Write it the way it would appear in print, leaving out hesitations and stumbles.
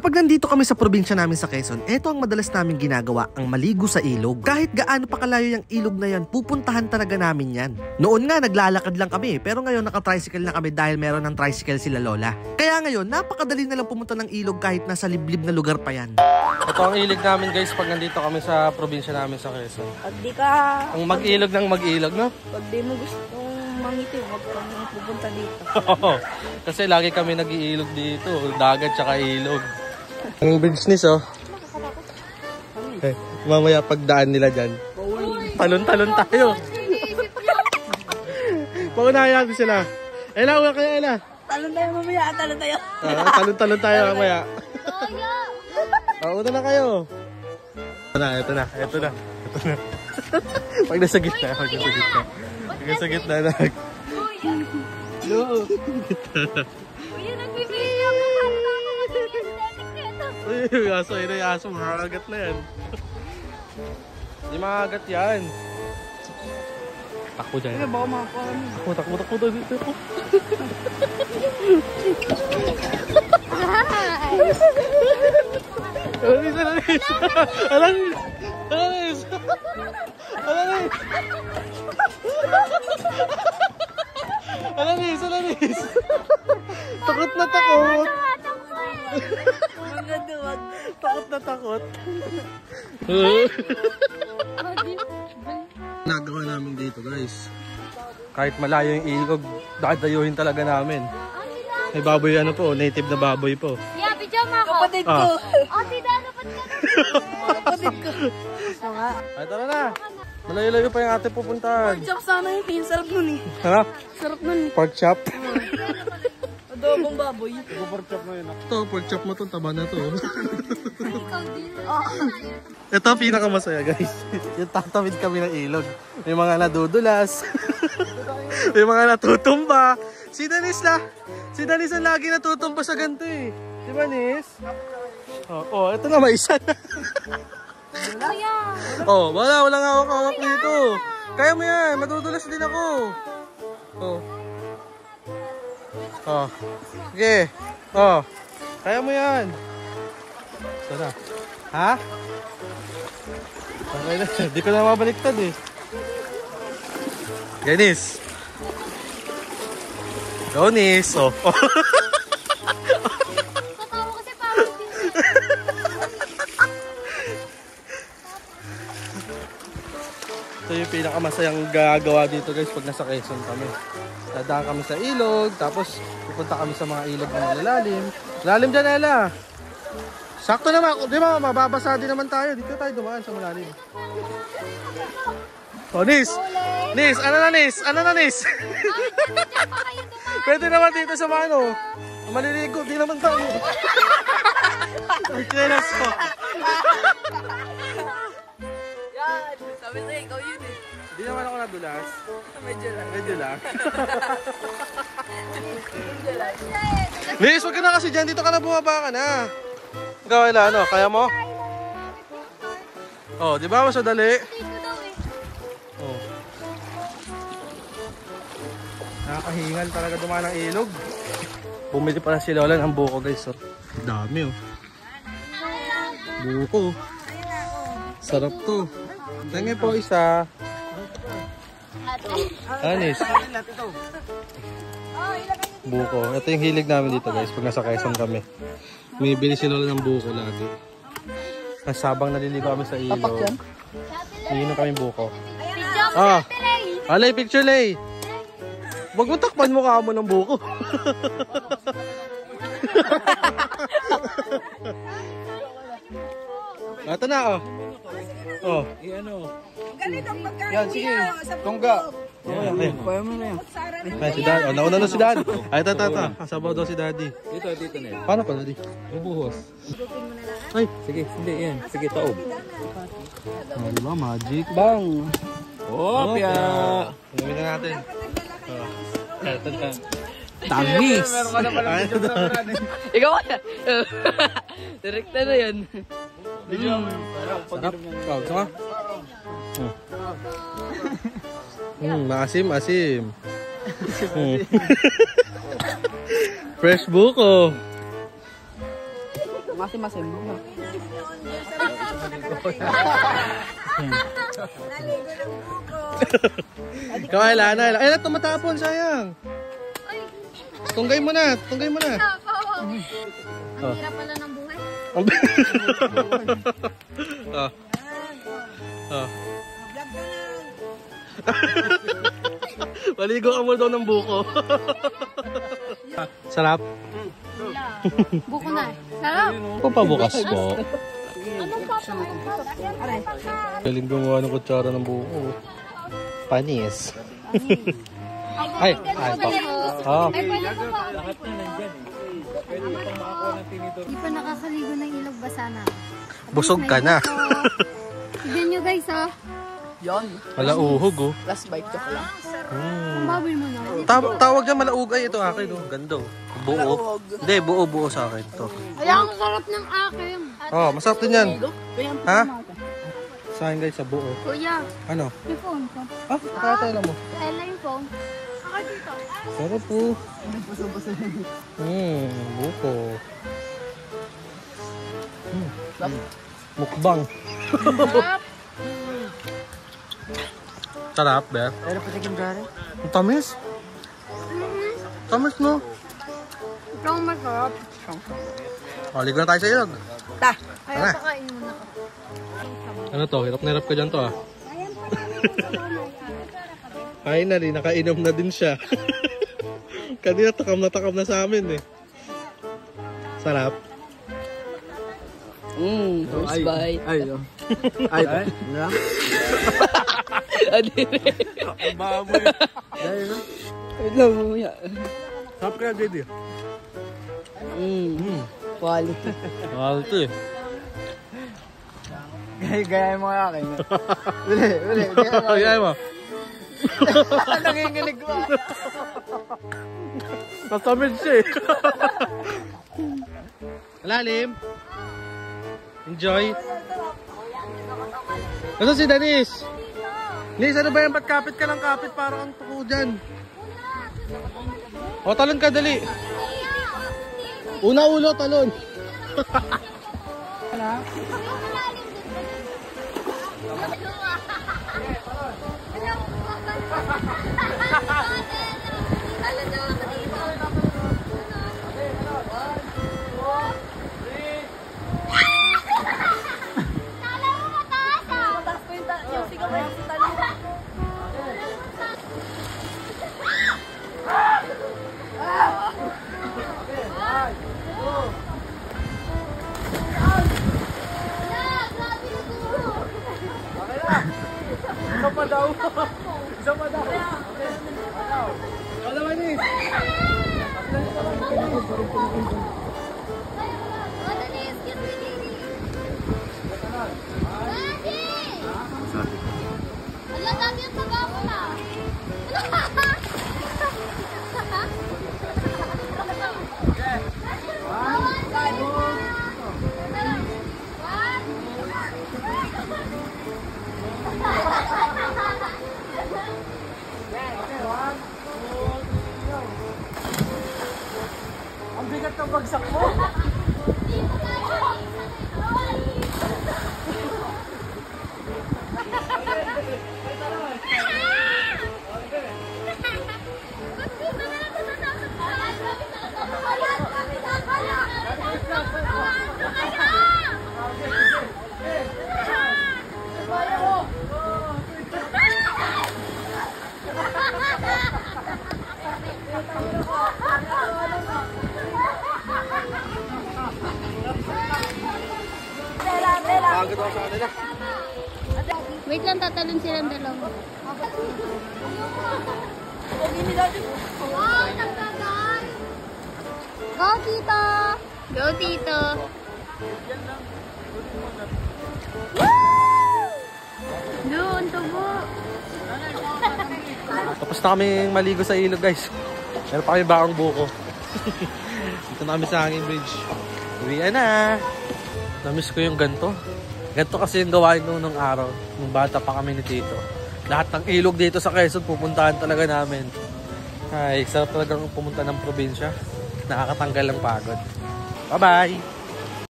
Kapag nandito kami sa probinsya namin sa Quezon, eto ang madalas namin ginagawa, ang maligo sa ilog. Kahit gaano pa kalayo yung ilog na yan, pupuntahan talaga namin yan. Noon nga, naglalakad lang kami, pero ngayon naka-tricycle na kami dahil meron ng tricycle sila lola. Kaya ngayon, napakadali na lang pumunta ng ilog kahit nasa liblib na lugar pa yan. Ito ang ilog namin guys pag nandito kami sa probinsya namin sa Quezon. Pag di ka... Ang mag-ilog ng mag-ilog, no? Pag di mo gusto mangitim, huwag kang pupunta dito. Kasi lagi kami nag-iilog dito, dagat tsaka ilog. Ang business oh. Eh, mamaya pagdaan nila dyan. Talon-talon tayo. Paunahan natin sila. Ella, uwi kayo Ella. Talon tayo mamaya, talon tayo. Talon-talon tayo mamaya. Una na kayo. Ito na. Pag nasa gitna. Pag nasa gitna na. Hello. Kuya, nagbibigay ako. Uy, aso, makakagat na yan. Hindi makakagat yan. Takbo dyan. Baka makakuha mo. Takbo dito ako. Alanis. Takot na takot. Takot. Nagawa namin dito guys. Kahit malayo yung ilog, dadayuhin talaga namin. May baboy native na baboy po. Yeah, pijama ko. Kapatid ko. Ate, dapat ka. Kapatid ko. Ay, tara na. Malayo-layo pa yung ate pupuntahan. Pork chop sana yung pin. Sarap nun eh. Ha? Sarap nun eh. Pork chop? Adobong baboy. Pork chop mo yun. Ito, pork chop mo to. Taba na to. Ikaw din. Ito ang pinakamasaya guys. Yung tatawid kami ng ilog. May mga nadudulas. May mga natutumba. Si Danis ang lagi natutumba sa ganito eh. Di ba Nis? Oh, ito na may isa na. Kuya. Oh, walang hawak-hawak dito. Kaya mo yan, madudulas din ako. Oh. Sige. Oh. Kaya mo yan. Sana. Ha? Okay na. Hindi ko na mabaliktad eh. Ganis. Ganis. Oh. Katawa kasi parang din. Ito yung pinakamasayang gagawa dito guys pag nasa Quezon kami. Dadaan kami sa ilog, tapos pupunta kami sa mga ilog na malalalim. Lalim dyan, Ella. Sakto naman, di ba? Mababasa din naman tayo. Dito tayo dumaan sa malalim. Oh, Nis! Ano na, Nis? Pwede naman dito sa mano. Maliligo, di naman tayo. Ang kilas ko. Yan. Sabi sa'yo, ikaw yun eh. Di naman ako nadulas. Medyo lang. Nis, wag ka na kasi dyan. Dito ka na, bumaba ka na. Ikaw, Ella, ano? Kaya mo? Oh, di ba? Mas madali. Oh. Nakakahingal talaga dumaan ng ilog. Bumili pala si Lola ng buko guys. Oh. Dami oh. Buko. Sarap to. Tingnan po isa. Anis. Buko. Ito yung hilig namin dito guys pag nasa Quezon kami. Bumibili si Lola ng buko lagi. Kasabang naliligo kami sa ilog. Iinom kami buko. Ah. Alay, picture lay. Wag mo takpan mo ka mo ng buko. Ito na oh. Oh. Ganitong pagkain. Yan, sige. Tongga. Kaya mo na yan. Ay, si Daddy. Oh, nauna na si Daddy. Ay, ito. Kasabaw daw si Daddy. Dito na yan. Paano pa, Daddy? Bubuhos. Ay. Sige, hindi yan. Sige, taob. Oh, diba? Magic. Bang! Oh, pia! Inumin na natin. Oh. Ito na. Tamis! Ikaw kaya. Direkta na yan. Sarap. Oh, gusto ka? Maasim. Fresh buko. Masim-masim. Kawaila na. Ay, na tumatapon, sayang. Tunggay mo na. Tunggay mo na. Ang hirap pala ng buhay. Oh. Oh. Maligo ka mo daw ng buko. Sarap. Buko na. Sarap. Papabukas po. Anong papabukas? Galing gumawa ng kutsara ng buko. Panis. Ay, ay, oh. Ay, pwede po ba? Lahat na nandyan eh. Pwede pang makakuha ng tinidor. Di pa nakakaligo ng ilog basa na. Busog ka na. Tignan nyo guys, oh. Yan. Wala uhog, oh. Last bite ko lang. Ang baboy mo na. Tawag niya malaug. Ay, ito akin, oh. Ganda, oh. Buo. Hindi, buo sa akin. Ito. Ay, ang sarap ng akin. Oh, masarap din yan. Ha? Sa akin, guys, sa buo. Kuya, Ano? yung phone ko. Ah, nakatay lang mo. Kailan yung phone? Ako dito. Sarap po. Buko. Mukbang. Sarap. Sarap, be. Pero patikim dyan. Ang tamis. Tamis, no? Ito ang masarap. O, ligo na tayo sa ilog. Ta! Kaya Tara. pakainin mo na ako. Ano to? Hirap na hirap ka dyan to, ah. Finally, nakainom na din siya. Kanina takam na sa amin, eh. Sarap. First bite. Ay, oh. Ay, Ano? ang baboy. Dahil na. Wait lang, mamaya. Sarap kaya, Didi. Quality. Quality. Gaya mo yung akin. Uli. Ayan mo. Nanginginig ko. Nasamid siya, eh. Lalim. Enjoy. Ano si Danis? Nis, ano ba yan? Ba't kapit ka ng kapit? Parang ang tuko dyan. O, talon ka, dali. Una ulo, talon. Isa pa daw. Wala man eh. Wala, dami ang taga mo na. Ang bigat ng bagsak mo. Pagod ako sa kanila. Wait lang, tatalon silang dalawa. Wow, nagkagal! Go, Tito! Go, Tito! Doon, tubo! Tapos na kami maligo sa ilog, guys. Meron pa kami bakang buko. Dito na kami sa hanging bridge. Uwian na. Namiss ko yung ganto. Ganto kasi yung gawain nung araw. Nung bata pa kami ni Tito. Lahat ng ilog dito sa Quezon, pupuntahan talaga namin. Ay, sarap talagang pumunta ng probinsya. Nakakatanggal ng pagod. Bye-bye!